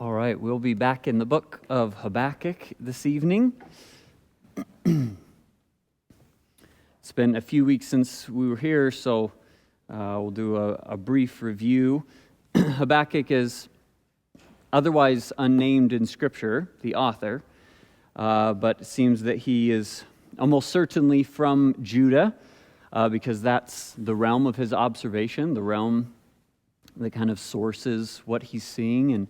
All right, we'll be back in the book of Habakkuk this evening. It's been a few weeks since we were here, so we'll do a brief review. Habakkuk is otherwise unnamed in Scripture, the author, but it seems that he is almost certainly from Judah, because that's the realm of his observation, the realm that kind of sources what he's seeing and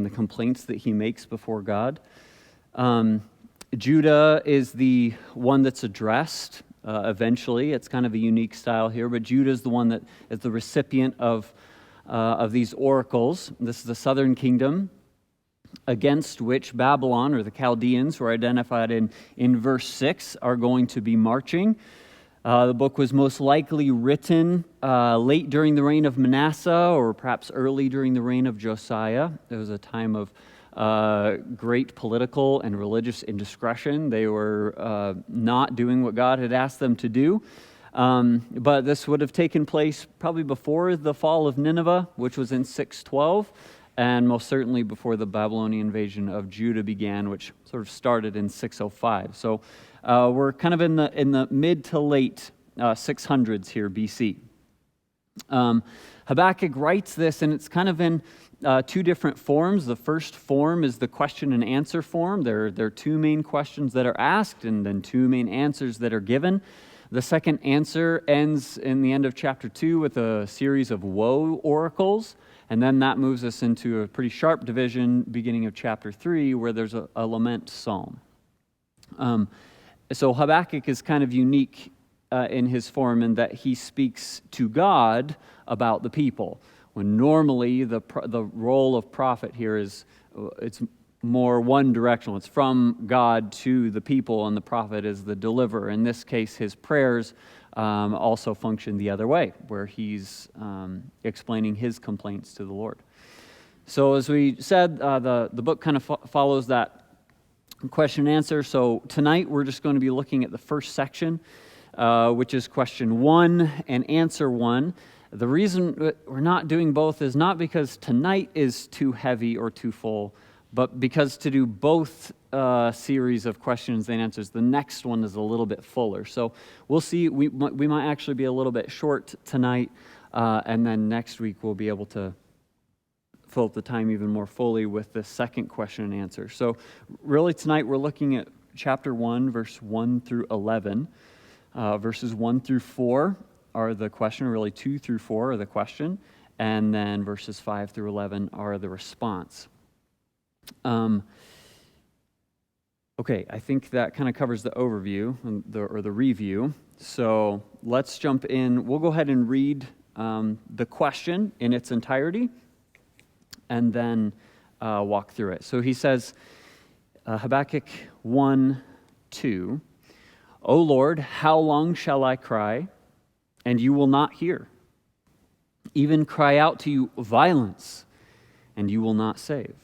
the complaints that he makes before God. Judah is the one that's addressed eventually. It's kind of a unique style here, but Judah is the one that is the recipient of these oracles. This is the southern kingdom against which Babylon, or the Chaldeans, who are identified in verse 6, are going to be marching. The book was most likely written late during the reign of Manasseh, or perhaps early during the reign of Josiah. There was a time of great political and religious indiscretion. They were not doing what God had asked them to do. But this would have taken place probably before the fall of Nineveh, which was in 612, and most certainly before the Babylonian invasion of Judah began, which sort of started in 605. So we're kind of in the mid to late 600s here, BC. Habakkuk writes this, and it's kind of in two different forms. The first form is the question and answer form. There are two main questions that are asked, and then two main answers that are given. The second answer ends in the end of chapter 2 with a series of woe oracles, and then that moves us into a pretty sharp division beginning of chapter 3 where there's a lament psalm. So Habakkuk is kind of unique in his form in that he speaks to God about the people, when normally the role of prophet here is it's more one directional. It's from God to the people, and the prophet is the deliverer. In this case, his prayers also function the other way, where he's explaining his complaints to the Lord. So as we said, the book kind of follows that question and answer. So tonight we're just going to be looking at the first section, which is question 1 and answer 1. The reason we're not doing both is not because tonight is too heavy or too full, but because to do both series of questions and answers, the next one is a little bit fuller. So we'll see. We might actually be a little bit short tonight, and then next week we'll be able to fill up the time even more fully with the second question and answer. So really tonight we're looking at chapter 1, verse 1 through 11. Verses 1 through 4 are the question, really 2 through 4 are the question, and then verses 5 through 11 are the response. Okay, I think that kind of covers the overview or the review. So let's jump in. We'll go ahead and read the question in its entirety and then walk through it. So he says, Habakkuk 1:2, O Lord, how long shall I cry, and you will not hear? Even cry out to you violence, and you will not save.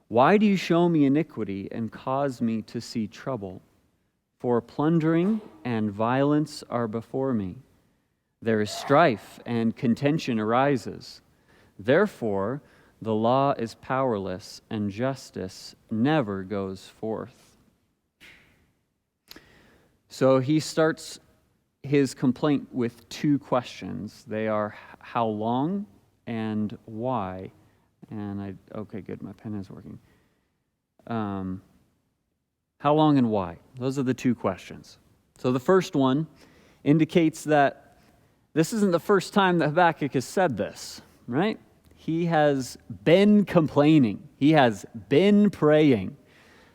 Why do you show me iniquity and cause me to see trouble? For plundering and violence are before me. There is strife and contention arises. Therefore, the law is powerless and justice never goes forth. So he starts his complaint with two questions. They are how long and why. And okay, good, my pen is working. How long and why? Those are the two questions. So the first one indicates that this isn't the first time that Habakkuk has said this, right? He has been complaining. He has been praying.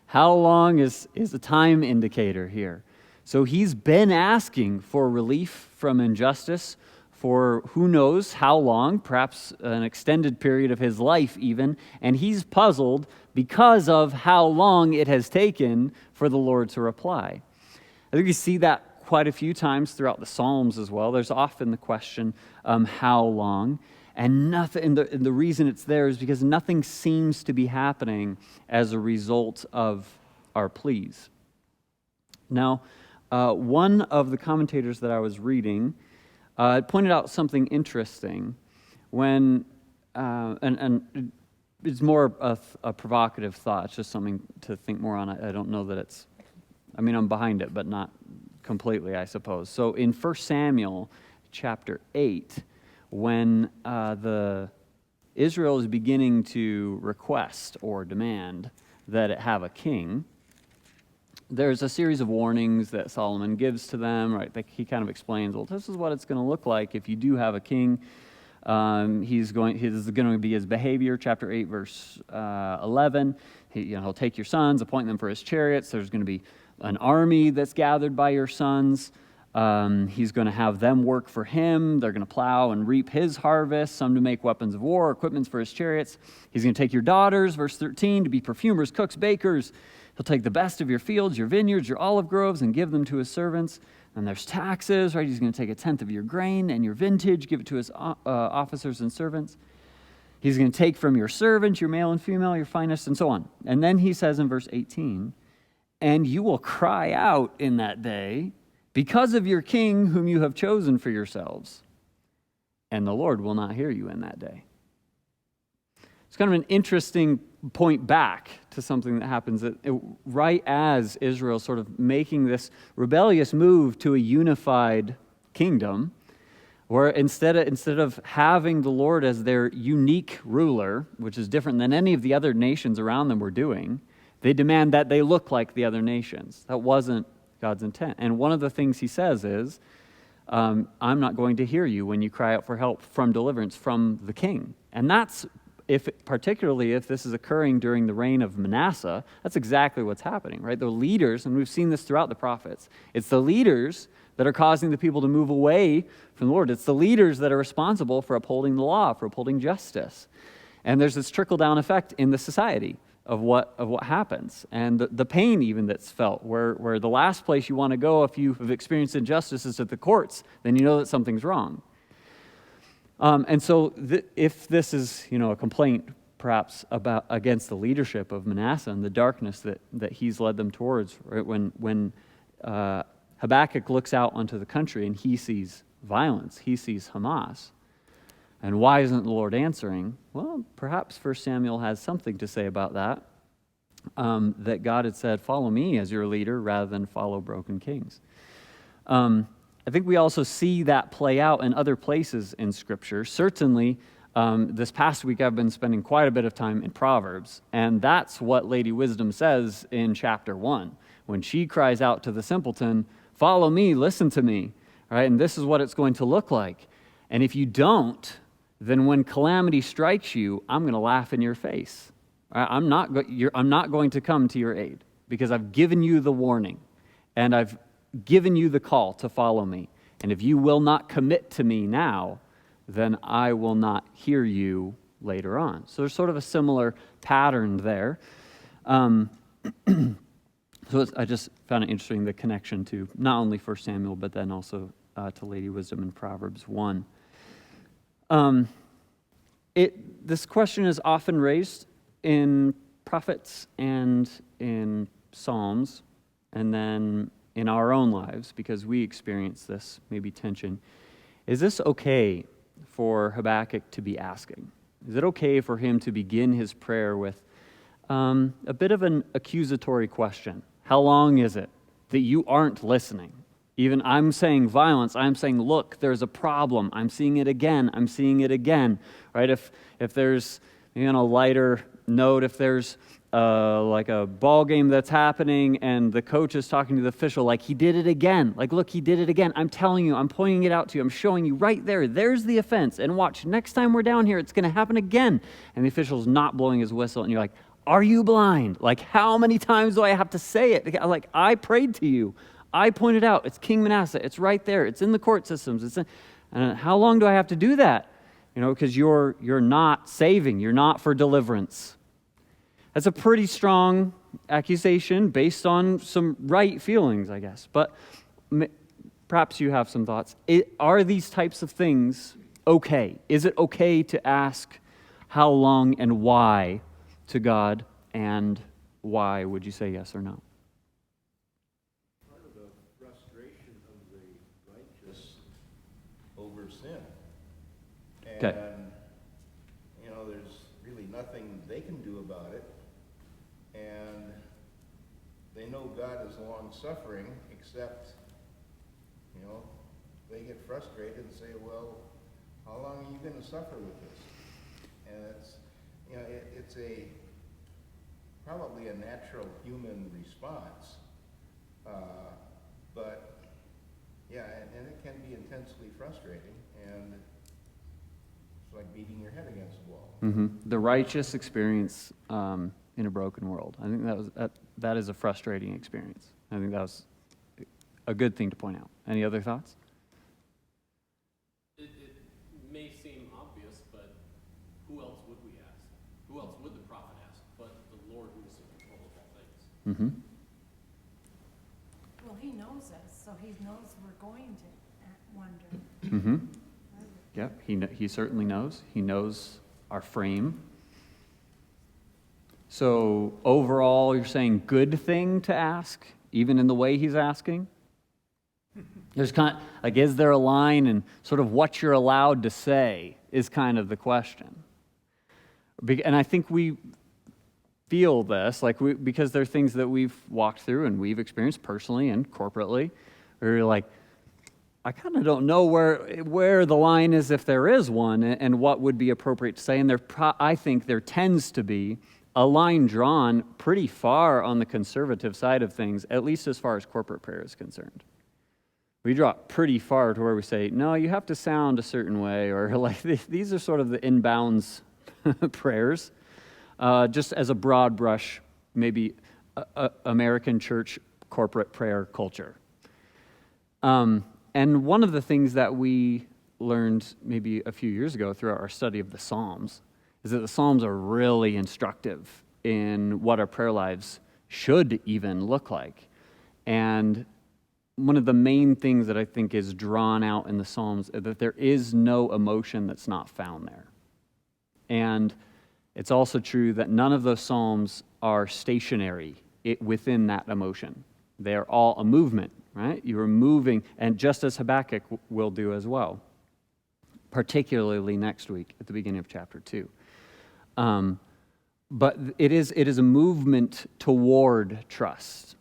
How long is a time indicator here? So he's been asking for relief from injustice for who knows how long, perhaps an extended period of his life even, and he's puzzled because of how long it has taken for the Lord to reply. I think you see that quite a few times throughout the Psalms as well. There's often the question, how long? And nothing. And the reason it's there is because nothing seems to be happening as a result of our pleas. Now, one of the commentators that I was reading pointed out something interesting when, and it's more a provocative thought. It's just something to think more on. I don't know that it's, I mean, I'm behind it, but not completely, I suppose. So in 1 Samuel chapter 8, when Israel is beginning to request or demand that it have a king, there's a series of warnings that Solomon gives to them, right? He kind of explains, well, this is what it's going to look like if you do have a king. His going to be his behavior, chapter 8, verse 11. He'll take your sons, appoint them for his chariots. There's going to be an army that's gathered by your sons. He's going to have them work for him. They're going to plow and reap his harvest, some to make weapons of war, equipments for his chariots. He's going to take your daughters, verse 13, to be perfumers, cooks, bakers. He'll take the best of your fields, your vineyards, your olive groves, and give them to his servants. And there's taxes, right? He's going to take a tenth of your grain and your vintage, give it to his officers and servants. He's going to take from your servants, your male and female, your finest, and so on. And then he says in verse 18, and you will cry out in that day because of your king whom you have chosen for yourselves, and the Lord will not hear you in that day. It's kind of an interesting point back to something that happens right as Israel's sort of making this rebellious move to a unified kingdom, where instead of having the Lord as their unique ruler, which is different than any of the other nations around them were doing, they demand that they look like the other nations. That wasn't God's intent. And one of the things he says is, I'm not going to hear you when you cry out for help from deliverance from the king. And that's, particularly if this is occurring during the reign of Manasseh, that's exactly what's happening, right? The leaders, and we've seen this throughout the prophets, it's the leaders that are causing the people to move away from the Lord. It's the leaders that are responsible for upholding the law, for upholding justice. And there's this trickle-down effect in the society of what happens. And the pain even that's felt, where the last place you want to go if you have experienced injustice is at the courts, then you know that something's wrong. And so if this is, a complaint perhaps against the leadership of Manasseh and the darkness that he's led them towards, right? When Habakkuk looks out onto the country and he sees violence, he sees Hamas, and why isn't the Lord answering? Well, perhaps 1 Samuel has something to say about that, that God had said, follow me as your leader rather than follow broken kings. I think we also see that play out in other places in Scripture. Certainly, this past week I've been spending quite a bit of time in Proverbs, and that's what Lady Wisdom says in chapter 1. When she cries out to the simpleton, follow me, listen to me, right? And this is what it's going to look like. And if you don't, then when calamity strikes you, I'm going to laugh in your face. I'm not going to come to your aid because I've given you the warning, and I've given you the call to follow me. And if you will not commit to me now, then I will not hear you later on. So there's sort of a similar pattern there. So I just found it interesting, the connection to not only 1 Samuel, but then also to Lady Wisdom in Proverbs 1. This question is often raised in prophets and in Psalms, and then in our own lives, because we experience this maybe tension. Is this okay for Habakkuk to be asking? Is it okay for him to begin his prayer with a bit of an accusatory question? How long is it that you aren't listening? Even I'm saying violence, I'm saying, look, there's a problem. I'm seeing it again. I'm seeing it again. Right? If there's, lighter note, if there's like a ball game that's happening and the coach is talking to the official, like, he did it again. Like, look, he did it again. I'm telling you, I'm pointing it out to you. I'm showing you right there. There's the offense. And watch, next time we're down here, it's going to happen again. And the official's not blowing his whistle. And you're like, are you blind? Like, how many times do I have to say it? Like, I prayed to you. I pointed out, it's King Manasseh. It's right there. It's in the court systems. And how long do I have to do that? Because you're not saving. You're not for deliverance. That's a pretty strong accusation based on some right feelings, I guess. But perhaps you have some thoughts. Are these types of things okay? Is it okay to ask how long and why to God? And why would you say yes or no? Part of the frustration of the righteous over sin. And, okay. there's really nothing they they can do about it. And they know God is long-suffering, except, they get frustrated and say, well, how long are you going to suffer with this? And it's probably a natural human response. But, yeah, and it can be intensely frustrating, and it's like beating your head against a wall. Mm-hmm. The righteous experience in a broken world. I think that is a frustrating experience. I think that was a good thing to point out. Any other thoughts? It may seem obvious, but who else would we ask? Who else would the prophet ask but the Lord who is in control of all things? Mm-hmm. Well, he knows us, so he knows we're going to wonder. Mm-hmm. Yeah, he certainly knows. He knows our frame. So overall, you're saying good thing to ask, even in the way he's asking? There's is there a line, and sort of what you're allowed to say is kind of the question. And I think we feel this, because there are things that we've walked through and we've experienced personally and corporately, where you're like, I kind of don't know where the line is, if there is one, and what would be appropriate to say. And I think there tends to be a line drawn pretty far on the conservative side of things, at least as far as corporate prayer is concerned. We draw it pretty far to where we say, no, you have to sound a certain way, or these are sort of the inbounds prayers, just as a broad brush, maybe American church corporate prayer culture. And one of the things that we learned maybe a few years ago throughout our study of the Psalms is that the Psalms are really instructive in what our prayer lives should even look like. And one of the main things that I think is drawn out in the Psalms is that there is no emotion that's not found there. And it's also true that none of those Psalms are stationary within that emotion. They are all a movement, right? You are moving, and just as Habakkuk will do as well, particularly next week at the beginning of chapter 2. But it is a movement toward trust.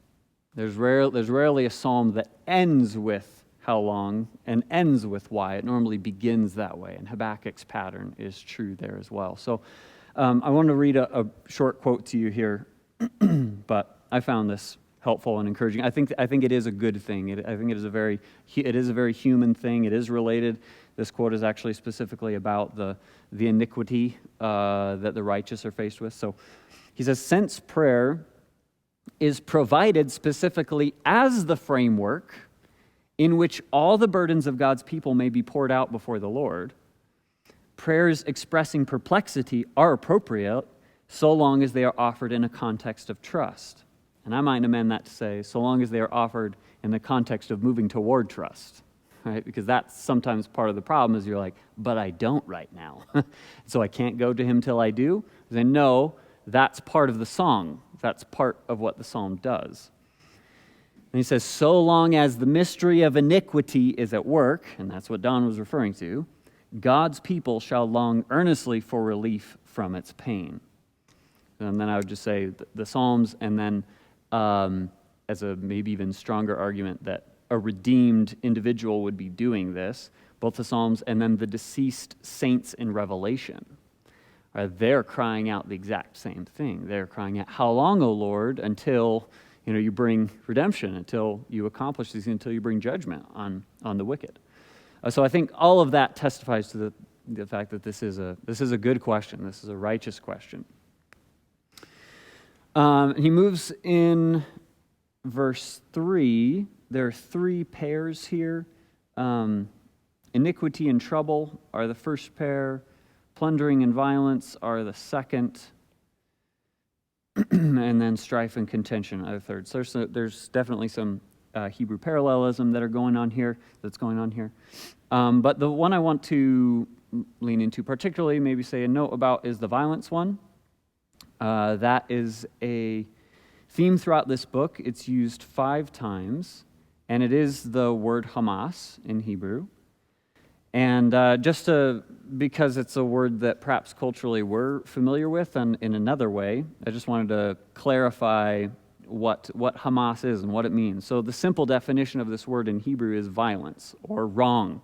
There's rarely a psalm that ends with how long and ends with why. It normally begins that way, and Habakkuk's pattern is true there as well. So I want to read a short quote to you here, but I found this helpful and encouraging. I think it is a good thing. I think it is a very human thing. It is related. This quote is actually specifically about the iniquity that the righteous are faced with. So he says, since prayer is provided specifically as the framework in which all the burdens of God's people may be poured out before the Lord, prayers expressing perplexity are appropriate so long as they are offered in a context of trust. And I might amend that to say, so long as they are offered in the context of moving toward trust, right? Because that's sometimes part of the problem is you're like, but I don't right now. So I can't go to him till I do. Then no, that's part of the song. That's part of what the psalm does. And he says, so long as the mystery of iniquity is at work, and that's what Don was referring to, God's people shall long earnestly for relief from its pain. And then I would just say the Psalms, and then as a maybe even stronger argument that a redeemed individual would be doing this, both the Psalms and then the deceased saints in Revelation. They're crying out the exact same thing. They're crying out, how long, O Lord, until you bring redemption, until you accomplish these, until you bring judgment on the wicked. So I think all of that testifies to the fact that this is a good question. This is a righteous question. He moves in verse 3. There are 3 pairs here. Iniquity and trouble are the first pair. Plundering and violence are the second. And then strife and contention are the third. So there's definitely some Hebrew parallelism that's going on here. But the one I want to lean into particularly, maybe say a note about, is the violence one. That is a theme throughout this book. It's used 5 times, and it is the word Hamas in Hebrew. And just to because it's a word that perhaps culturally we're familiar with and in another way, I just wanted to clarify what Hamas is and what it means. So the simple definition of this word in Hebrew is violence or wrong.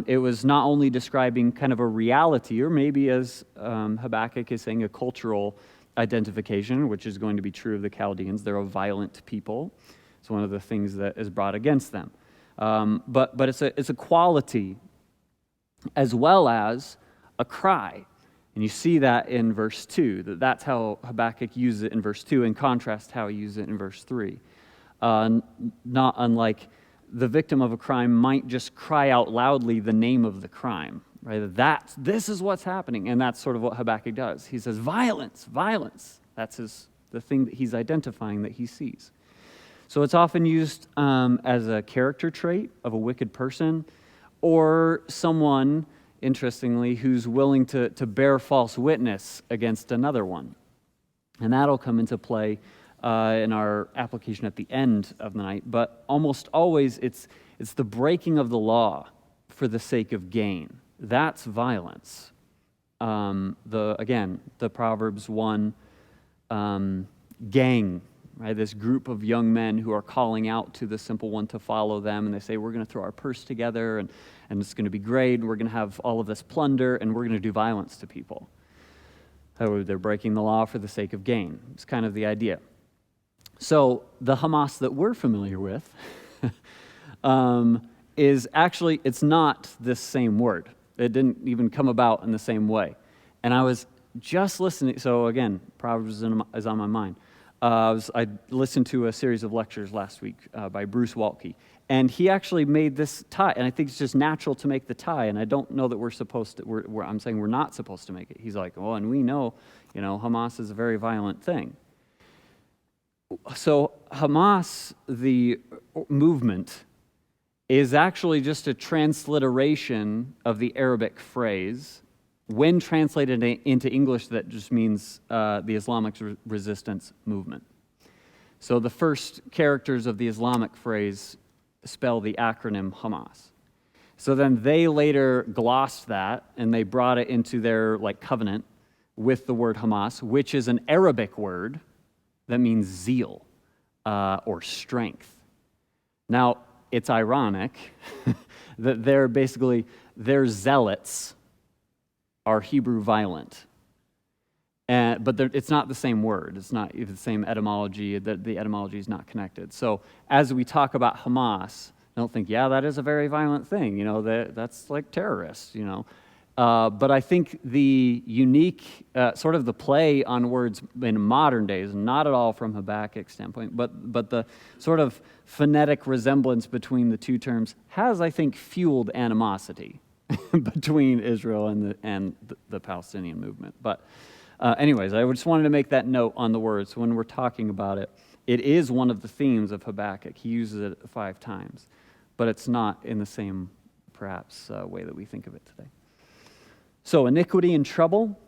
It was not only describing kind of a reality, or maybe as Habakkuk is saying, a cultural identification, which is going to be true of the Chaldeans. They're a violent people. It's one of the things that is brought against them. But it's a quality as well as a cry. And you see that in verse 2, that's how Habakkuk uses it in verse 2, in contrast to how he uses it in verse 3. Not unlike the victim of a crime might just cry out loudly the name of the crime, right? This is what's happening, and that's sort of what Habakkuk does. He says, violence, violence. That's the thing that he's identifying that he sees. So it's often used as a character trait of a wicked person, or someone, interestingly, who's willing to bear false witness against another one. And that'll come into play in our application at the end of the night. But almost always it's the breaking of the law for the sake of gain. That's violence. The Proverbs 1 gang, right? This group of young men who are calling out to the simple one to follow them, and they say, we're going to throw our purse together, and it's going to be great, and we're going to have all of this plunder, and we're going to do violence to people. So they're breaking the law for the sake of gain. It's kind of the idea. So the Hamas that we're familiar with is actually, it's not this same word. It didn't even come about in the same way. And I was just listening, so again, Proverbs is on my mind. I listened to a series of lectures last week by Bruce Waltke, and he actually made this tie, and I think it's just natural to make the tie, and I don't know that we're supposed to, I'm saying we're not supposed to make it. He's like, well, and we know, Hamas is a very violent thing. So Hamas, the movement, is actually just a transliteration of the Arabic phrase. When translated into English, that just means the Islamic resistance movement. So the first characters of the Islamic phrase spell the acronym Hamas. So then they later glossed that, and they brought it into their covenant with the word Hamas, which is an Arabic word that means zeal or strength. Now, it's ironic that their zealots are Hebrew violent. But it's not the same word. It's not the same etymology. The etymology is not connected. So as we talk about Hamas, don't think, that is a very violent thing. That's like terrorists, But I think the unique, sort of the play on words in modern days, not at all from Habakkuk's standpoint, but the sort of phonetic resemblance between the two terms has, I think, fueled animosity between Israel and the Palestinian movement. But anyways, I just wanted to make that note on the words. When we're talking about it, it is one of the themes of Habakkuk. He uses it 5 times, but it's not in the same, perhaps, way that we think of it today. So iniquity and trouble,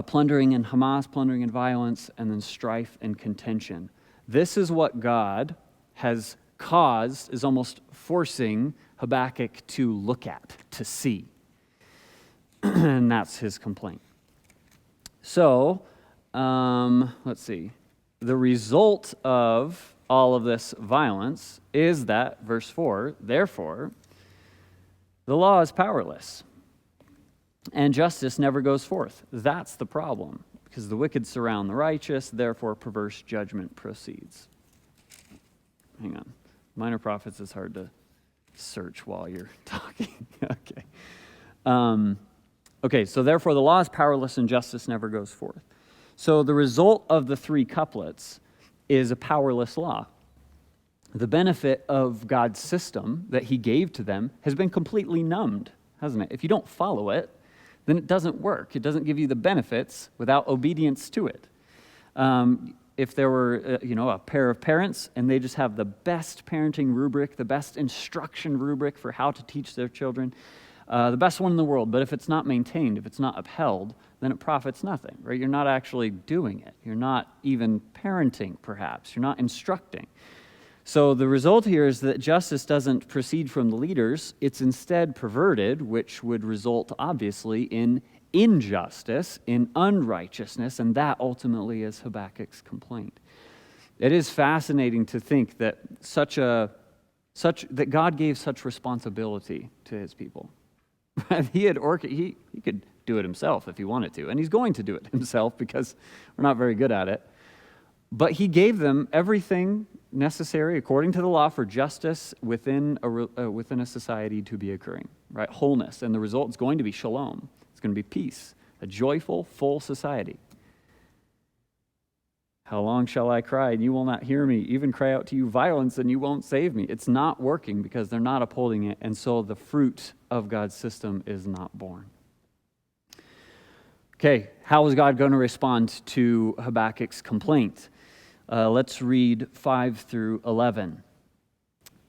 plundering and Hamas, plundering and violence, and then strife and contention. This is what God has caused, is almost forcing Habakkuk to look at, to see. And that's his complaint. So, let's see. The result of all of this violence is that, verse 4, therefore, the law is powerless, and justice never goes forth. That's the problem, because the wicked surround the righteous, therefore perverse judgment proceeds. Hang on. Minor prophets is hard to search while you're talking. Okay, so therefore the law is powerless and justice never goes forth. So the result of the 3 couplets is a powerless law. The benefit of God's system that he gave to them has been completely numbed, hasn't it? If you don't follow it, then it doesn't work. It doesn't give you the benefits without obedience to it. If there were, a pair of parents and they just have the best parenting rubric, the best instruction rubric for how to teach their children, the best one in the world, but if it's not maintained, if it's not upheld, then it profits nothing, right? You're not actually doing it. You're not even parenting, perhaps. You're not instructing. So the result here is that justice doesn't proceed from the leaders. It's instead perverted, which would result, obviously, in injustice, in unrighteousness, and that ultimately is Habakkuk's complaint. It is fascinating to think that that God gave such responsibility to his people. He could do it himself if he wanted to, and he's going to do it himself because we're not very good at it. But he gave them everything necessary according to the law for justice within a society to be occurring, right? Wholeness, and the result is going to be shalom. It's going to be peace, a joyful, full society. How long shall I cry and you will not hear me? Even cry out to you violence and you won't save me. It's not working because they're not upholding it, and so the fruit of God's system is not born. Okay, how is God going to respond to Habakkuk's complaint? Let's read 5 through 11.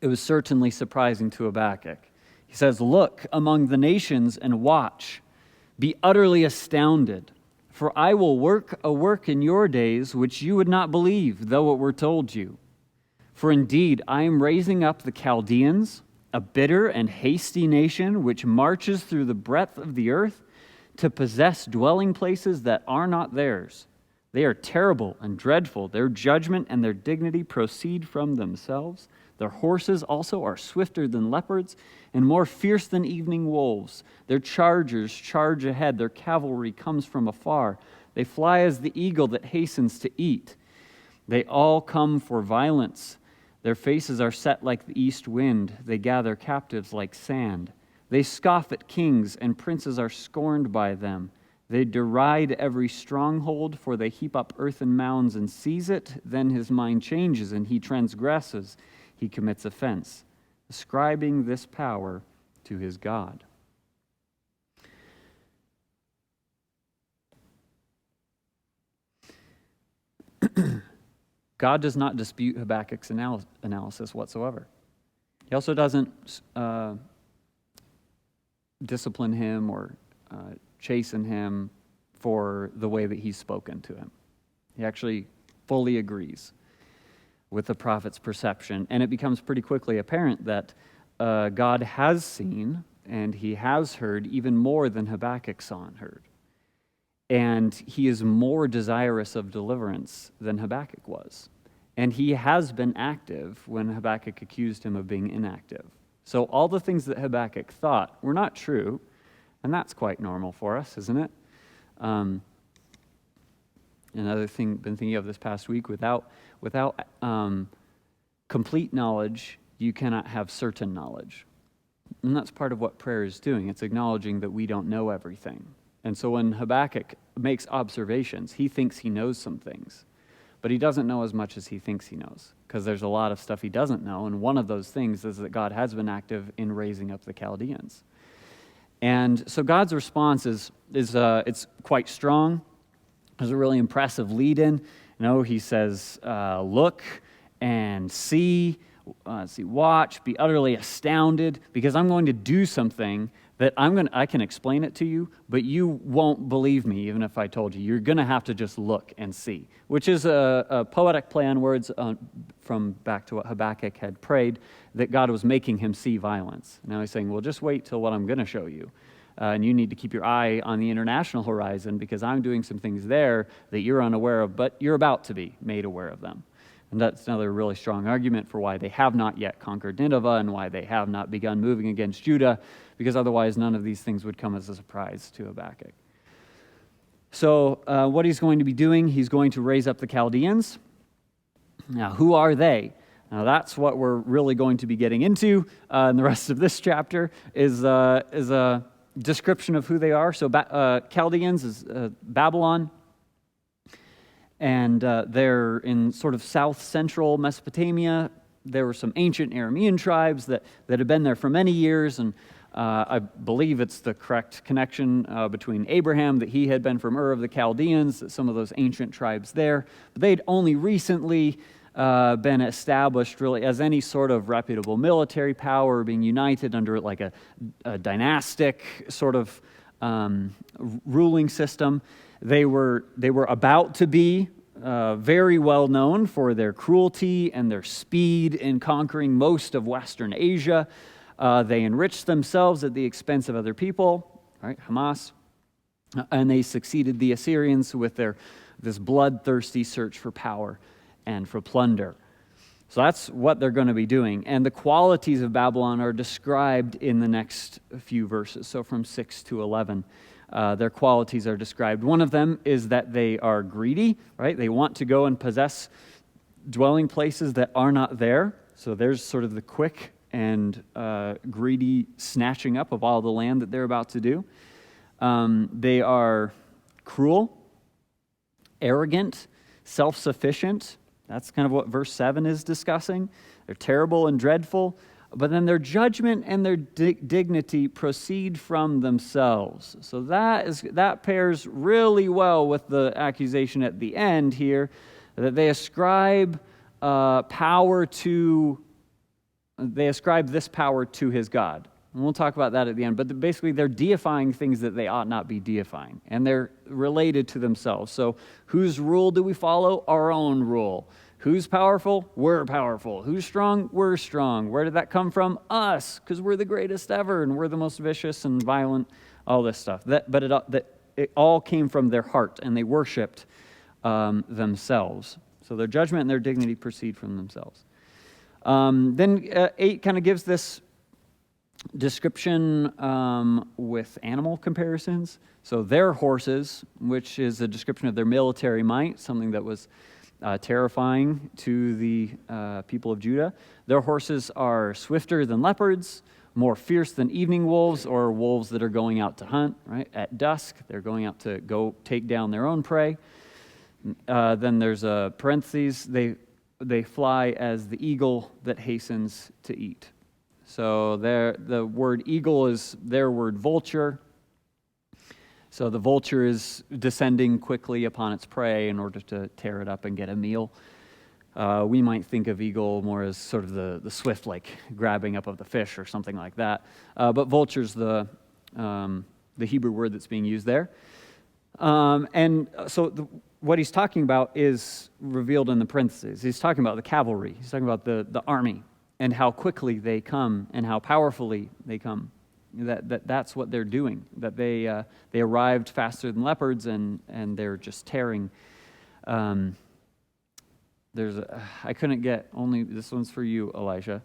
It was certainly surprising to Habakkuk. He says, "Look among the nations and watch. Be utterly astounded. For I will work a work in your days which you would not believe, though it were told you. For indeed, I am raising up the Chaldeans, a bitter and hasty nation which marches through the breadth of the earth to possess dwelling places that are not theirs. They are terrible and dreadful. Their judgment and their dignity proceed from themselves. Their horses also are swifter than leopards and more fierce than evening wolves. Their chargers charge ahead. Their cavalry comes from afar. They fly as the eagle that hastens to eat. They all come for violence. Their faces are set like the east wind. They gather captives like sand. They scoff at kings, and princes are scorned by them. They deride every stronghold, for they heap up earthen mounds and seize it. Then his mind changes, and he transgresses. He commits offense, ascribing this power to his God." God does not dispute Habakkuk's analysis whatsoever. He also doesn't discipline him or chasten him for the way that he's spoken to him. He actually fully agrees with the prophet's perception, and it becomes pretty quickly apparent that God has seen and he has heard even more than Habakkuk saw and heard. And he is more desirous of deliverance than Habakkuk was. And he has been active when Habakkuk accused him of being inactive. So all the things that Habakkuk thought were not true, and that's quite normal for us, isn't it? Another thing been thinking of this past week, without complete knowledge, you cannot have certain knowledge. And that's part of what prayer is doing. It's acknowledging that we don't know everything. And so when Habakkuk makes observations, he thinks he knows some things, but he doesn't know as much as he thinks he knows, because there's a lot of stuff he doesn't know, and one of those things is that God has been active in raising up the Chaldeans. And so God's response is it's quite strong. There's a really impressive lead-in. He says, "Look and see, watch, be utterly astounded, because I'm going to do something that I can explain it to you, but you won't believe me even if I told you. You're going to have to just look and see," which is a poetic play on words from back to what Habakkuk had prayed, that God was making him see violence. Now he's saying, well, just wait till what I'm going to show you. And you need to keep your eye on the international horizon, because I'm doing some things there that you're unaware of, but you're about to be made aware of them. And that's another really strong argument for why they have not yet conquered Nineveh and why they have not begun moving against Judah, because otherwise none of these things would come as a surprise to Habakkuk. So what he's going to be doing, he's going to raise up the Chaldeans. Now, who are they? Now, that's what we're really going to be getting into in the rest of this chapter, is a description of who they are. So Chaldeans is Babylon. And they're in sort of south-central Mesopotamia. There were some ancient Aramean tribes that had been there for many years, and I believe it's the correct connection between Abraham, that he had been from Ur of the Chaldeans, some of those ancient tribes there. But they'd only recently been established really as any sort of reputable military power, being united under like a dynastic sort of ruling system. They were about to be very well known for their cruelty and their speed in conquering most of Western Asia. They enriched themselves at the expense of other people, right? Hamas. And they succeeded the Assyrians with this bloodthirsty search for power and for plunder. So that's what they're going to be doing. And the qualities of Babylon are described in the next few verses. So from 6 to 11, their qualities are described. One of them is that they are greedy, right? They want to go and possess dwelling places that are not there. So there's sort of the quick and greedy snatching up of all the land that they're about to do. They are cruel, arrogant, self-sufficient. That's kind of what verse 7 is discussing. They're terrible and dreadful, but then their judgment and their dignity proceed from themselves. So that pairs really well with the accusation at the end here, that they ascribe this power to his God. And we'll talk about that at the end. But basically, they're deifying things that they ought not be deifying. And they're related to themselves. So whose rule do we follow? Our own rule. Who's powerful? We're powerful. Who's strong? We're strong. Where did that come from? Us, because we're the greatest ever, and we're the most vicious and violent, all this stuff. But it all came from their heart, and they worshipped themselves. So their judgment and their dignity proceed from themselves. Then 8 kind of gives this description with animal comparisons. So their horses, which is a description of their military might, something that was terrifying to the people of Judah. Their horses are swifter than leopards, more fierce than evening wolves, or wolves that are going out to hunt, right? At dusk, they're going out to go take down their own prey. Then there's a parentheses, they fly as the eagle that hastens to eat. So the word eagle is their word vulture. So the vulture is descending quickly upon its prey in order to tear it up and get a meal. We might think of eagle more as sort of the swift, like grabbing up of the fish or something like that. But vulture's the Hebrew word that's being used there. What he's talking about is revealed in the parentheses. He's talking about the cavalry. He's talking about the army and how quickly they come and how powerfully they come. That's what they're doing. That they arrived faster than leopards and they're just tearing. I couldn't get, only this one's for you, Elijah.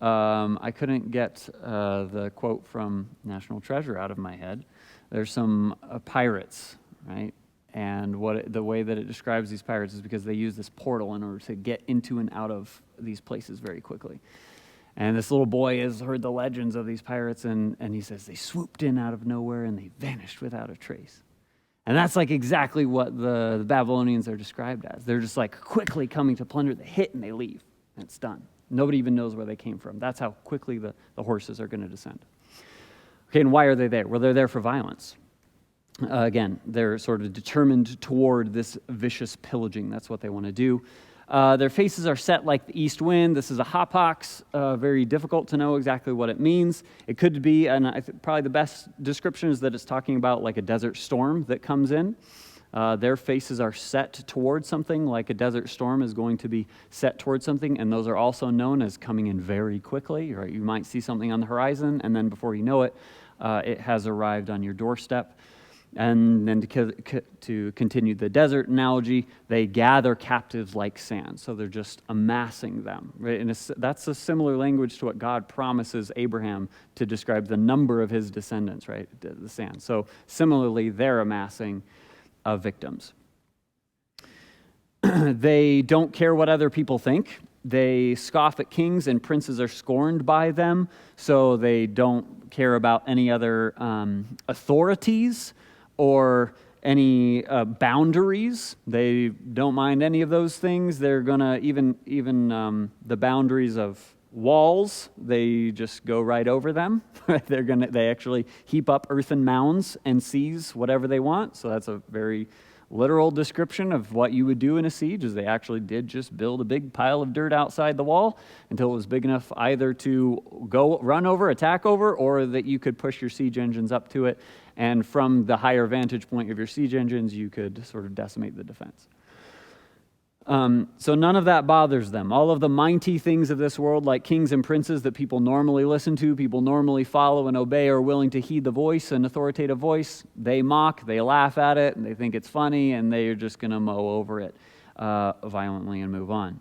I couldn't get the quote from National Treasure out of my head. There's some pirates, right? And the way that it describes these pirates is because they use this portal in order to get into and out of these places very quickly. And this little boy has heard the legends of these pirates, and he says they swooped in out of nowhere and they vanished without a trace. And that's like exactly what the Babylonians are described as. They're just like quickly coming to plunder. They hit and they leave, and it's done. Nobody even knows where they came from. That's how quickly the horses are going to descend. Okay, and why are they there? Well, they're there for violence. Again, they're sort of determined toward this vicious pillaging. That's what they want to do. Their faces are set like the east wind. This is a hapax, very difficult to know exactly what it means. It could be, and I think probably the best description is that it's talking about like a desert storm that comes in. Their faces are set towards something, like a desert storm is going to be set towards something, and those are also known as coming in very quickly. Right? You might see something on the horizon, and then before you know it, it has arrived on your doorstep. And then to continue the desert analogy, they gather captives like sand. So they're just amassing them. Right? And that's a similar language to what God promises Abraham to describe the number of his descendants, right? The sand. So similarly, they're amassing victims. They don't care what other people think. They scoff at kings, and princes are scorned by them. So they don't care about any other authorities or any boundaries. They don't mind any of those things. They're gonna even the boundaries of walls, they just go right over them. They actually heap up earthen mounds and seize whatever they want. So that's a very literal description of what you would do in a siege, is they actually did just build a big pile of dirt outside the wall until it was big enough either to run over, attack over, or that you could push your siege engines up to it. And from the higher vantage point of your siege engines, you could sort of decimate the defense. So none of that bothers them. All of the mighty things of this world, like kings and princes that people normally listen to, people normally follow and obey, are willing to heed the voice, an authoritative voice. They mock, they laugh at it, and they think it's funny, and they are just going to mow over it violently and move on.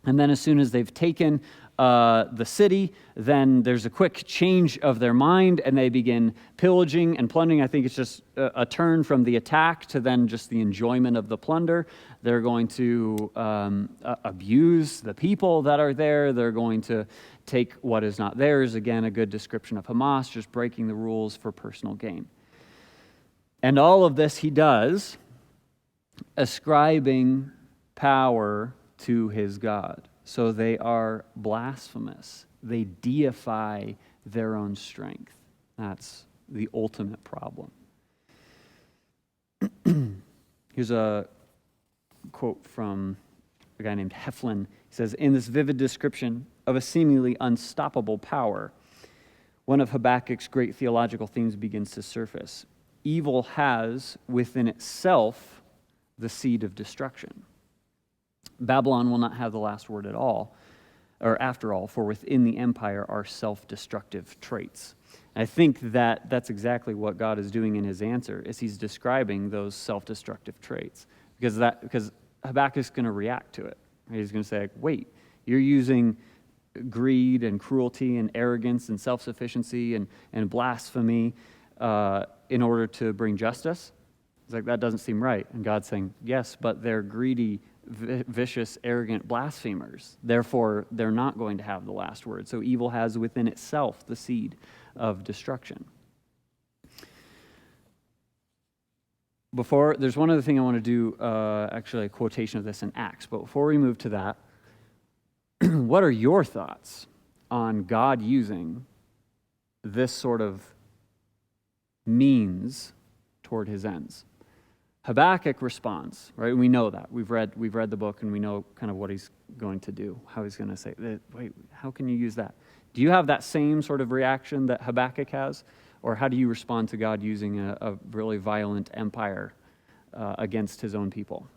And then as soon as they've taken the city, then there's a quick change of their mind, and they begin pillaging and plundering. I think it's just a turn from the attack to then just the enjoyment of the plunder. They're going to abuse the people that are there. They're going to take what is not theirs. Again, a good description of Hamas, just breaking the rules for personal gain. And all of this he does, ascribing power to his God. So they are blasphemous. They deify their own strength. That's the ultimate problem. Here's a quote from a guy named Heflin. He says, in this vivid description of a seemingly unstoppable power, one of Habakkuk's great theological themes begins to surface. Evil has within itself the seed of destruction. Babylon will not have the last word at all, or after all, for within the empire are self-destructive traits. And I think that that's exactly what God is doing in his answer, is he's describing those self-destructive traits. Because Habakkuk's going to react to it. He's going to say, wait, you're using greed and cruelty and arrogance and self-sufficiency and blasphemy in order to bring justice? It's like, that doesn't seem right. And God's saying, yes, but they're greedy, vicious, arrogant blasphemers. Therefore, they're not going to have the last word. So evil has within itself the seed of destruction. There's one other thing I want to do, actually a quotation of this in Acts. But before we move to that, what are your thoughts on God using this sort of means toward his ends? Habakkuk responds, right? We know that. We've read the book, and we know kind of what he's going to do, how he's going to say, wait, how can you use that? Do you have that same sort of reaction that Habakkuk has? Or how do you respond to God using a really violent empire against his own people?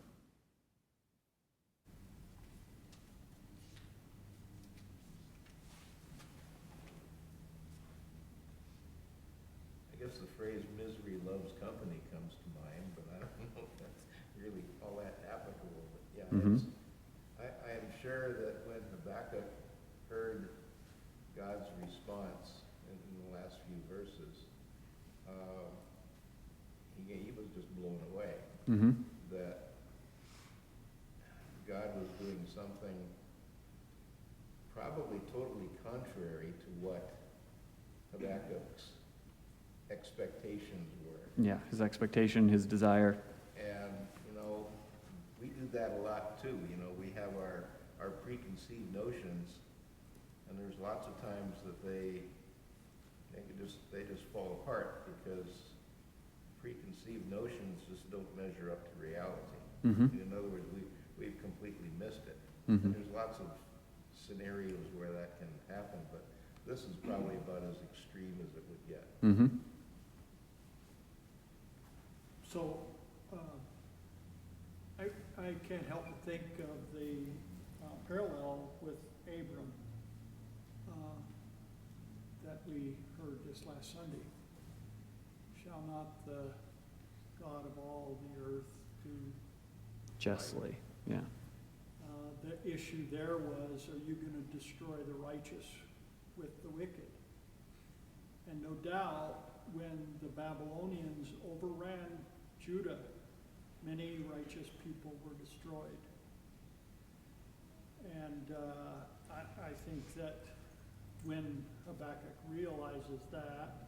I guess the phrase misery loves company comes to mind, but I don't know if that's really all that applicable. But yeah, Mhm. I am sure that when Habakkuk heard God's response in the last few verses, he was just blown away Mm-hmm. that God was doing something probably totally contrary to what Habakkuk's expectations were. Yeah, his expectation, his desire. And, we do that a lot too. We have our preconceived notions, and there's lots of times that they just fall apart because preconceived notions just don't measure up to reality. Mm-hmm. In other words, we've completely missed it. Mm-hmm. And there's lots of scenarios where that can happen, but this is probably about as extreme as it would get. Mm-hmm. So, I can't help but think of the parallel with Abram that we heard this last Sunday. Shall not the God of all the earth do Justly, yeah. The issue there was, are you going to destroy the righteous with the wicked? And no doubt, when the Babylonians overran Judah, many righteous people were destroyed. And I think that when Habakkuk realizes that,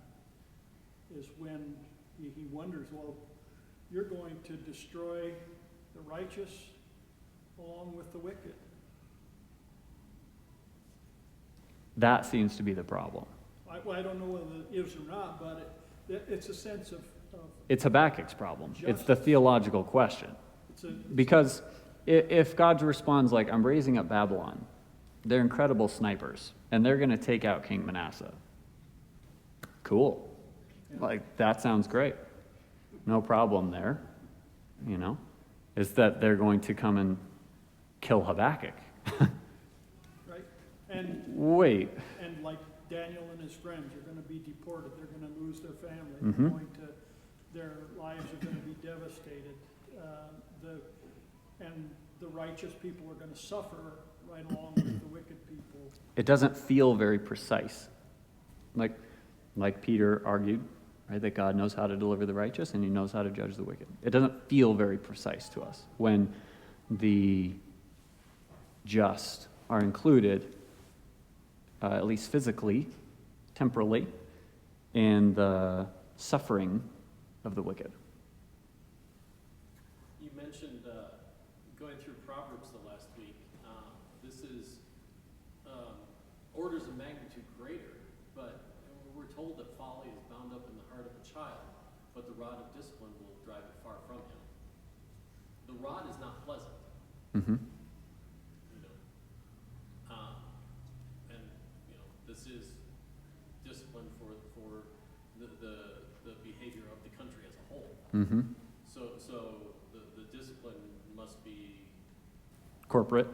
is when he wonders, well, you're going to destroy the righteous along with the wicked. That seems to be the problem. I don't know whether it is or not, but it's a sense of It's Habakkuk's problem. It's the theological question. it's Because if God responds like, I'm raising up Babylon, they're incredible snipers, and they're going to take out King Manasseh. Cool. Like, that sounds great. No problem there, Is that they're going to come and kill Habakkuk. right? And Wait. And like Daniel and his friends are going to be deported. They're going to lose their family. Mhm. Their lives are going to be devastated. And the righteous people are going to suffer right along with the wicked people. It doesn't feel very precise. Like Peter argued, right, that God knows how to deliver the righteous and he knows how to judge the wicked. It doesn't feel very precise to us when the just are included, at least physically, temporally, in the suffering of the wicked. You mentioned going through Proverbs the last week. This is orders of magnitude greater, but we're told that folly is bound up in the heart of a child, but the rod of discipline will drive it far from him. The rod is not pleasant. Mm-hmm. And this is discipline for the behavior of the country as a whole. Mm-hmm. So the discipline must be Corporate.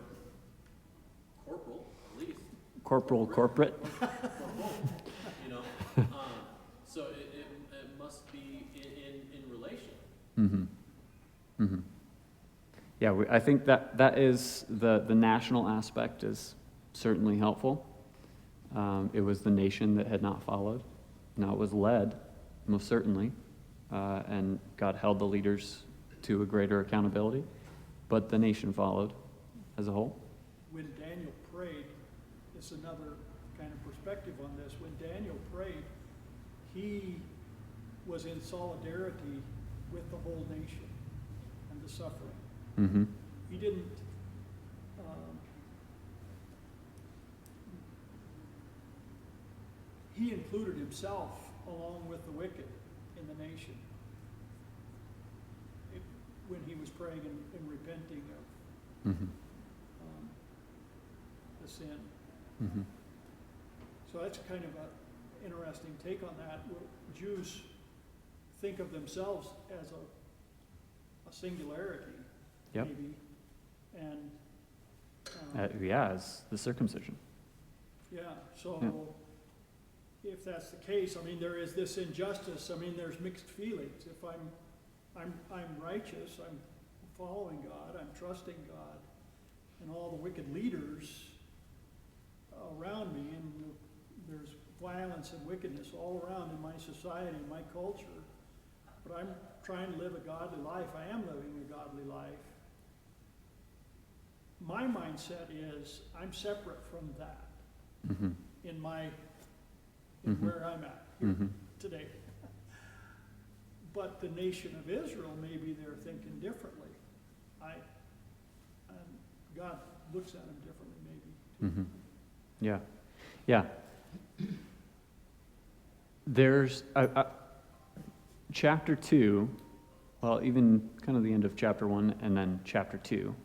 corporal, at least. Corporate. So it must be in relation. Mm-hmm. Mm-hmm. Yeah, I think that is the national aspect is certainly helpful. It was the nation that had not followed. Now it was led, most certainly, and God held the leaders to a greater accountability, but the nation followed as a whole. When Daniel prayed, it's another kind of perspective on this. When Daniel prayed, he was in solidarity with the whole nation and the suffering. Mm-hmm. He didn't he included himself along with the wicked in the nation when he was praying and repenting of Mm-hmm. the sin. Mm-hmm. So that's kind of an interesting take on that. Jews think of themselves as a singularity, Yep. maybe, and As the circumcision. yeah. So if that's the case, I mean, there is this injustice. I mean, there's mixed feelings. If I'm righteous, I'm following God, I'm trusting God, and all the wicked leaders around me, and there's violence and wickedness all around in my society, in my culture, but I'm trying to live a godly life. I am living a godly life. My mindset is I'm separate from that Mm-hmm. in where I'm at here Mm-hmm. today. But the nation of Israel, maybe they're thinking differently. God looks at them differently, maybe. Mm-hmm. Yeah. Yeah. There's chapter 2, well, even kind of the end of chapter 1 and then chapter 2,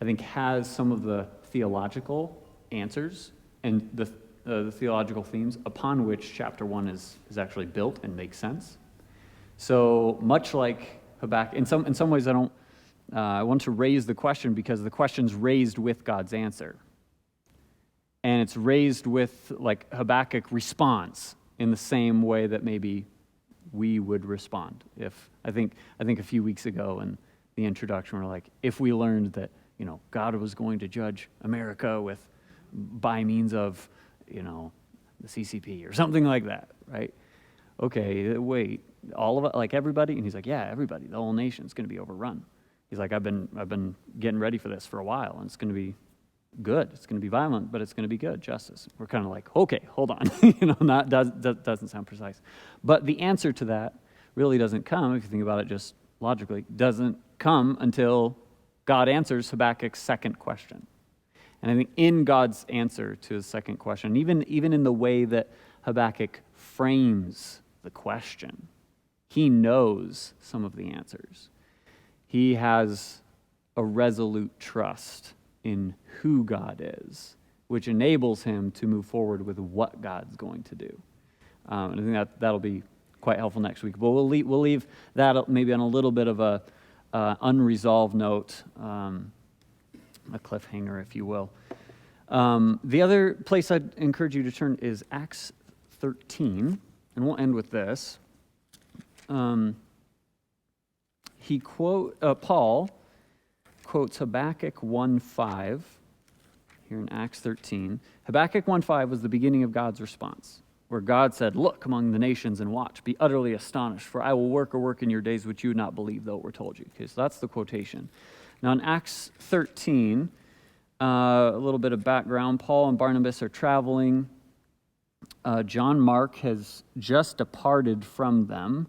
I think has some of the theological answers and the theological themes upon which chapter 1 is actually built and makes sense. So much like Habakkuk, in some ways I want to raise the question because the question's raised with God's answer. And it's raised with, like, Habakkuk responds in the same way that maybe we would respond. I think a few weeks ago in the introduction, we're like, if we learned that, God was going to judge America by means of, the CCP or something like that, right? Okay, wait, all of it, like everybody? And he's like, yeah, everybody, the whole nation's going to be overrun. He's like, I've been getting ready for this for a while, and it's going to be good. It's going to be violent, but it's going to be good, justice. We're kind of like, okay, hold on. That doesn't sound precise. But the answer to that really doesn't come, if you think about it just logically, doesn't come until God answers Habakkuk's second question. And I think in God's answer to his second question, even in the way that Habakkuk frames the question, he knows some of the answers. He has a resolute trust in who God is, which enables him to move forward with what God's going to do. And I think that'll be quite helpful next week. But we'll leave that maybe on a little bit of a unresolved note a cliffhanger, if you will. The other place I'd encourage you to turn is Acts 13, and we'll end with this. Paul quotes Habakkuk 1:5 here in Acts 13. Habakkuk 1:5 was the beginning of God's response, where God said, "Look among the nations and watch, be utterly astonished, for I will work a work in your days which you would not believe, though it were told you." Okay, so that's the quotation. Now in Acts 13, a little bit of background. Paul and Barnabas are traveling. John Mark has just departed from them,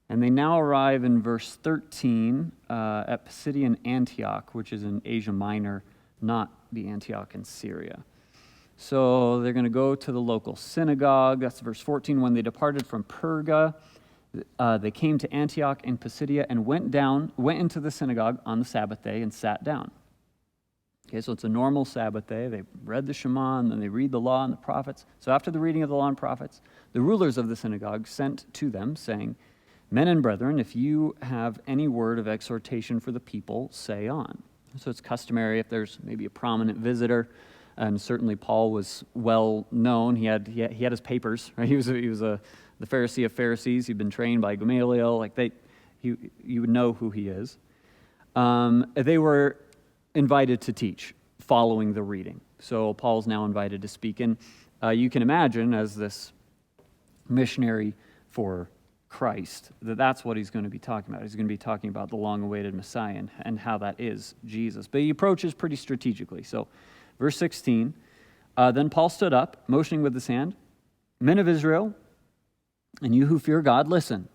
and they now arrive in verse 13 at Pisidian Antioch, which is in Asia Minor, not the Antioch in Syria. So they're going to go to the local synagogue. That's verse 14. When they departed from Perga, they came to Antioch in Pisidia and went into the synagogue on the Sabbath day and sat down. Okay, so it's a normal Sabbath day. They read the Shema, and then they read the law and the prophets. So after the reading of the law and prophets, the rulers of the synagogue sent to them, saying, "Men and brethren, if you have any word of exhortation for the people, say on." So it's customary if there's maybe a prominent visitor, and certainly Paul was well known. He had his papers, right? He was the Pharisee of Pharisees. He'd been trained by Gamaliel. You would know who he is. They were invited to teach following the reading. So Paul's now invited to speak. And you can imagine, as this missionary for Christ, that's what he's going to be talking about. He's going to be talking about the long-awaited Messiah and how that is Jesus. But he approaches pretty strategically. So verse 16, then Paul stood up, motioning with his hand, "Men of Israel, and you who fear God, listen."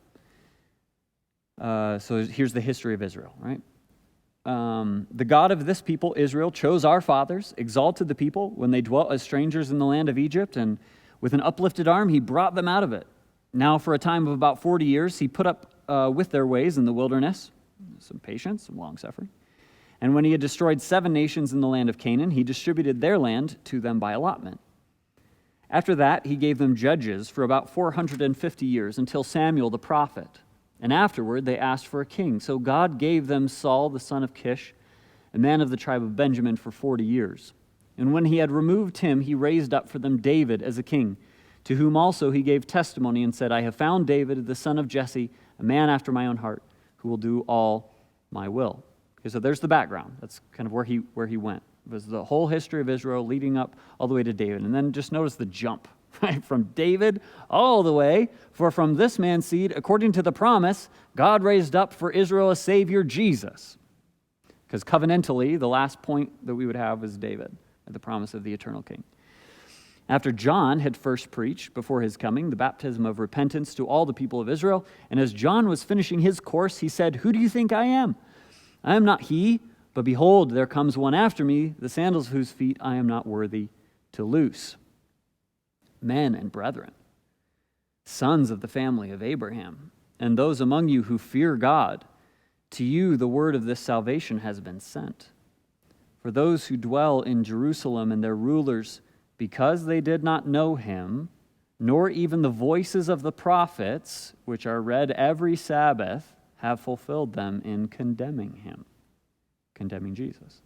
So here's the history of Israel, right? The God of this people, Israel, chose our fathers, exalted the people when they dwelt as strangers in the land of Egypt, and with an uplifted arm he brought them out of it. Now for a time of about 40 years he put up with their ways in the wilderness, some patience, some long-suffering. And when he had destroyed 7 nations in the land of Canaan, he distributed their land to them by allotment. After that he gave them judges for about 450 years, until Samuel the prophet. And afterward they asked for a king. So God gave them Saul the son of Kish, a man of the tribe of Benjamin, for 40 years. And when he had removed him, he raised up for them David as a king, to whom also he gave testimony and said, "I have found David, the son of Jesse, a man after my own heart, who will do all my will." Okay, so there's the background. That's kind of where he went. It was the whole history of Israel leading up all the way to David. And then just notice the jump. Right, from David all the way, for from this man's seed, according to the promise, God raised up for Israel a Savior, Jesus. Because covenantally, the last point that we would have is David, the promise of the eternal King. After John had first preached before his coming the baptism of repentance to all the people of Israel, and as John was finishing his course, he said, "Who do you think I am? I am not he, but behold, there comes one after me, the sandals of whose feet I am not worthy to loose." Men and brethren, sons of the family of Abraham, and those among you who fear God, to you the word of this salvation has been sent. For those who dwell in Jerusalem and their rulers, because they did not know him, nor even the voices of the prophets, which are read every Sabbath, have fulfilled them in condemning him, condemning Jesus.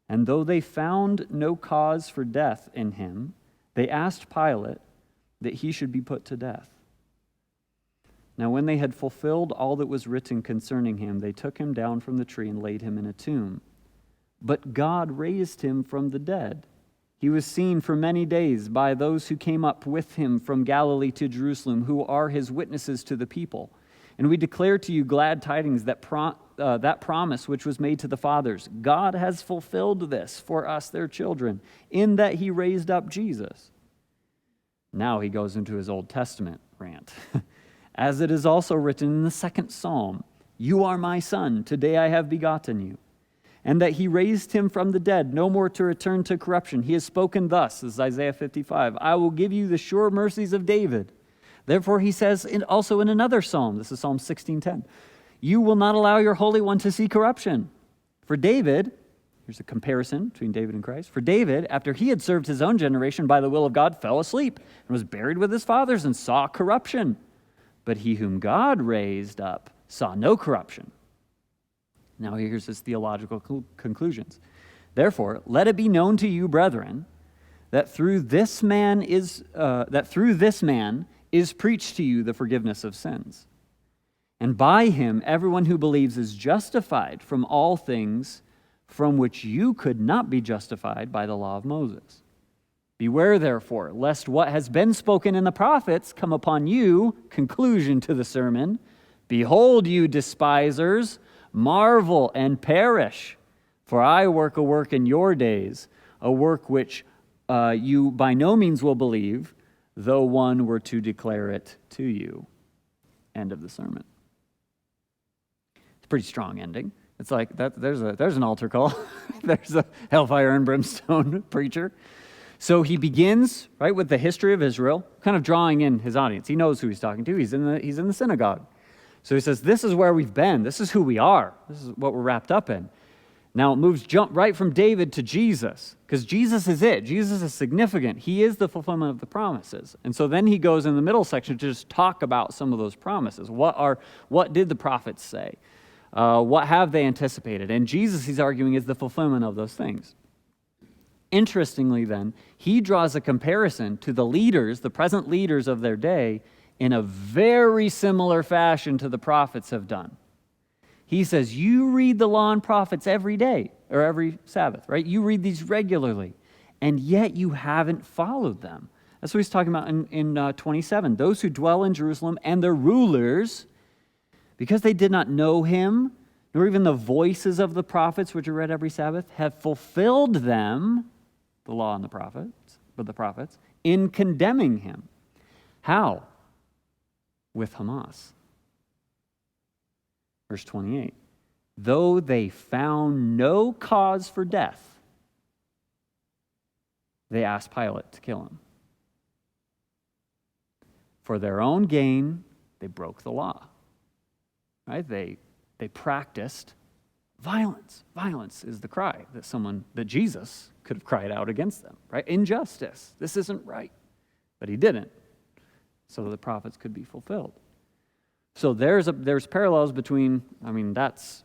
And though they found no cause for death in him, they asked Pilate that he should be put to death. Now when they had fulfilled all that was written concerning him, they took him down from the tree and laid him in a tomb. But God raised him from the dead. He was seen for many days by those who came up with him from Galilee to Jerusalem, who are his witnesses to the people. And we declare to you glad tidings that promise which was made to the fathers. God has fulfilled this for us, their children, in that he raised up Jesus. Now he goes into his Old Testament rant. As it is also written in the 2nd Psalm, "You are my son, today I have begotten you." And that he raised him from the dead, no more to return to corruption. He has spoken thus, this is Isaiah 55, "I will give you the sure mercies of David." Therefore he says also in another psalm, this is Psalm 16:10, "You will not allow your Holy One to see corruption." For David, here's a comparison between David and Christ. For David, after he had served his own generation by the will of God, fell asleep and was buried with his fathers and saw corruption. But he whom God raised up saw no corruption. Now here's his theological conclusions. Therefore, let it be known to you, brethren, that through this man is preached to you the forgiveness of sins. And by him everyone who believes is justified from all things from which you could not be justified by the law of Moses. Beware, therefore, lest what has been spoken in the prophets come upon you. Conclusion to the sermon. Behold, you despisers, marvel and perish. For I work a work in your days, a work which you by no means will believe, though one were to declare it to you. End of the sermon. It's a pretty strong ending. It's like that. There's an altar call. There's a hellfire and brimstone preacher. So he begins, right, with the history of Israel, kind of drawing in his audience. He knows who he's talking to. He's in the synagogue. So he says, this is where we've been. This is who we are. This is what we're wrapped up in. Now it jump right from David to Jesus, because Jesus is it. Jesus is significant. He is the fulfillment of the promises. And so then he goes in the middle section to just talk about some of those promises. What did the prophets say? What have they anticipated? And Jesus, he's arguing, is the fulfillment of those things. Interestingly then, he draws a comparison to the leaders, the present leaders of their day, in a very similar fashion to the prophets have done. He says, you read the law and prophets every day, or every Sabbath, right? You read these regularly, and yet you haven't followed them. That's what he's talking about in 27. Those who dwell in Jerusalem and their rulers, because they did not know him, nor even the voices of the prophets, which are read every Sabbath, have fulfilled them, the law and the prophets, in condemning him. How? With Hamas. Verse 28. Though they found no cause for death, they asked Pilate to kill him. For their own gain, they broke the law. Right? They practiced violence. Violence is the cry that Jesus could have cried out against them, right? Injustice. This isn't right. But he didn't. So the prophets could be fulfilled. So there's parallels between, that's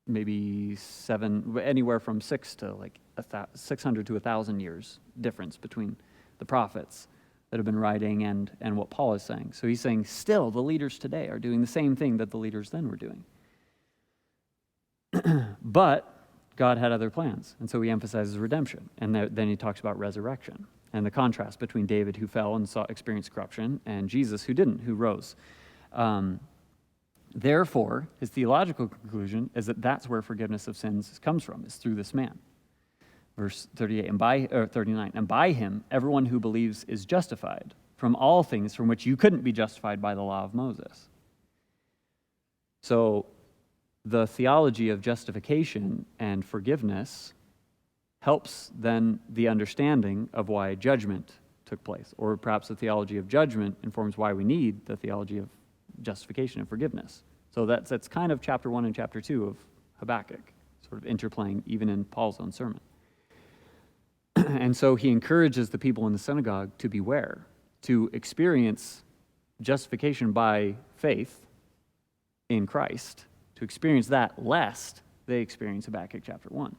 maybe anywhere from 600 to 1,000 years difference between the prophets that have been writing and what Paul is saying. So he's saying still the leaders today are doing the same thing that the leaders then were doing. But God had other plans, and so he emphasizes redemption. And then he talks about resurrection and the contrast between David, who fell and experienced corruption, and Jesus, who didn't, who rose. Therefore, his theological conclusion is that that's where forgiveness of sins comes from, is through this man. Verse 38, 39, and by him, everyone who believes is justified from all things from which you couldn't be justified by the law of Moses. So the theology of justification and forgiveness helps then the understanding of why judgment took place. Or perhaps the theology of judgment informs why we need the theology of justification and forgiveness. So that's kind of chapter 1 and chapter 2 of Habakkuk, sort of interplaying even in Paul's own sermon. And so he encourages the people in the synagogue to beware, to experience justification by faith in Christ, to experience that lest they experience Habakkuk chapter 1,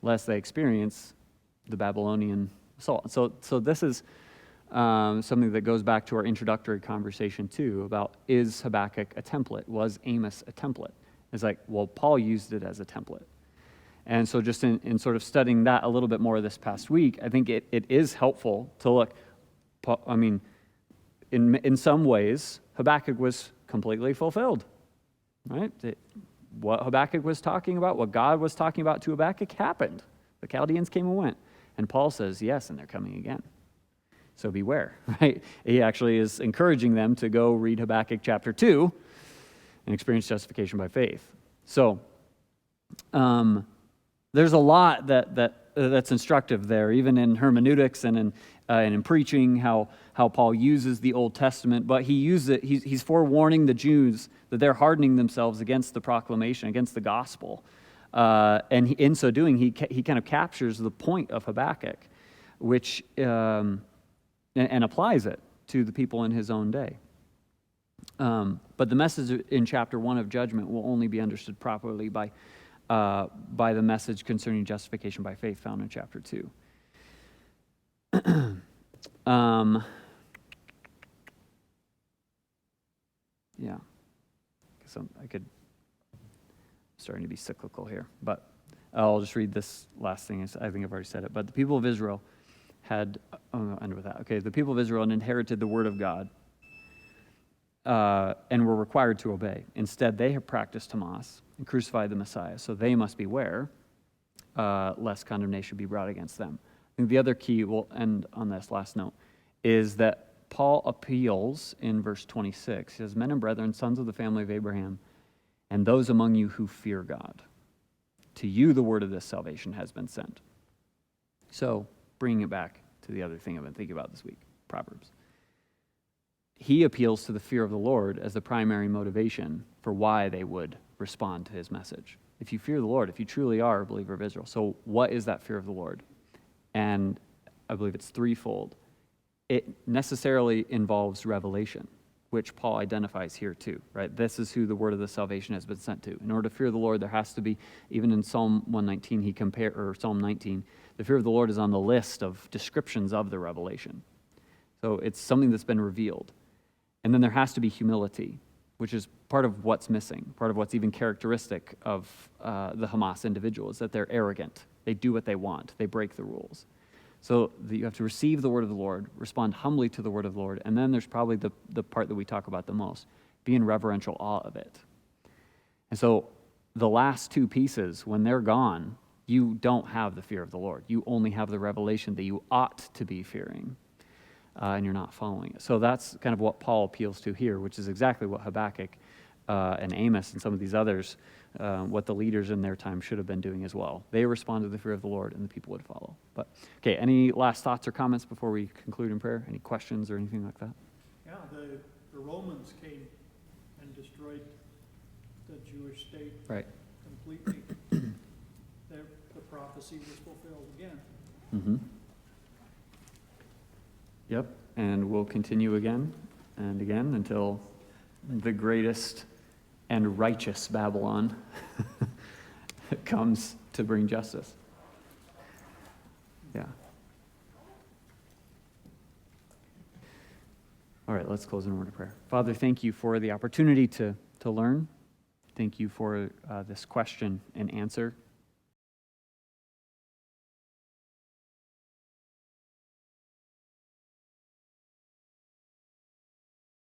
lest they experience the Babylonian assault. So this is something that goes back to our introductory conversation too about, is Habakkuk a template? Was Amos a template? It's like, well, Paul used it as a template. And so just in sort of studying that a little bit more this past week, I think it is helpful to look, in some ways, Habakkuk was completely fulfilled, right? What Habakkuk was talking about, what God was talking about to Habakkuk happened. The Chaldeans came and went. And Paul says, yes, and they're coming again. So beware, right? He actually is encouraging them to go read Habakkuk chapter 2 and experience justification by faith. So, there's a lot that's instructive there, even in hermeneutics and in preaching, how Paul uses the Old Testament, but he uses it. He's forewarning the Jews that they're hardening themselves against the proclamation, against the gospel, and in so doing, he kind of captures the point of Habakkuk, which and applies it to the people in his own day. But the message in chapter 1 of judgment will only be understood properly by the message concerning justification by faith found in chapter 2. Yeah. Starting to be cyclical here, but I'll just read this last thing. I think I've already said it, but the people of Israel had, I'll end with that. Okay, the people of Israel had inherited the word of God and were required to obey. Instead, they have practiced Hamas and crucified the Messiah, so they must beware lest condemnation be brought against them. I think the other key, we'll end on this last note, is that Paul appeals in verse 26. He says, men and brethren, sons of the family of Abraham, and those among you who fear God, to you the word of this salvation has been sent. So, bringing it back to the other thing I've been thinking about this week, Proverbs. He appeals to the fear of the Lord as the primary motivation for why they would respond to his message. If you fear the Lord, if you truly are a believer of Israel, so what is that fear of the Lord? And I believe it's threefold. It necessarily involves revelation, which Paul identifies here too, right? This is who the word of the salvation has been sent to. In order to fear the Lord, there has to be, even in Psalm 119, or Psalm 19, the fear of the Lord is on the list of descriptions of the revelation. So it's something that's been revealed. And then there has to be humility, which is part of what's missing, part of what's even characteristic of the Hamas individual, is that they're arrogant. They do what they want. They break the rules. So you have to receive the word of the Lord, respond humbly to the word of the Lord, and then there's probably the part that we talk about the most, be in reverential awe of it. And so the last two pieces, when they're gone, you don't have the fear of the Lord. You only have the revelation that you ought to be fearing, and you're not following it. So that's kind of what Paul appeals to here, which is exactly what Habakkuk and Amos and some of these others, what the leaders in their time should have been doing as well. They responded to the fear of the Lord, and the people would follow. But okay, any last thoughts or comments before we conclude in prayer? Any questions or anything like that? Yeah, the Romans came and destroyed the Jewish state Right. completely. The prophecy was fulfilled again. Mm-hmm. Yep, and we'll continue again and again until the greatest and righteous Babylon comes to bring justice. Yeah. All right, let's close in a word of prayer. Father, thank you for the opportunity to learn. Thank you for this question and answer.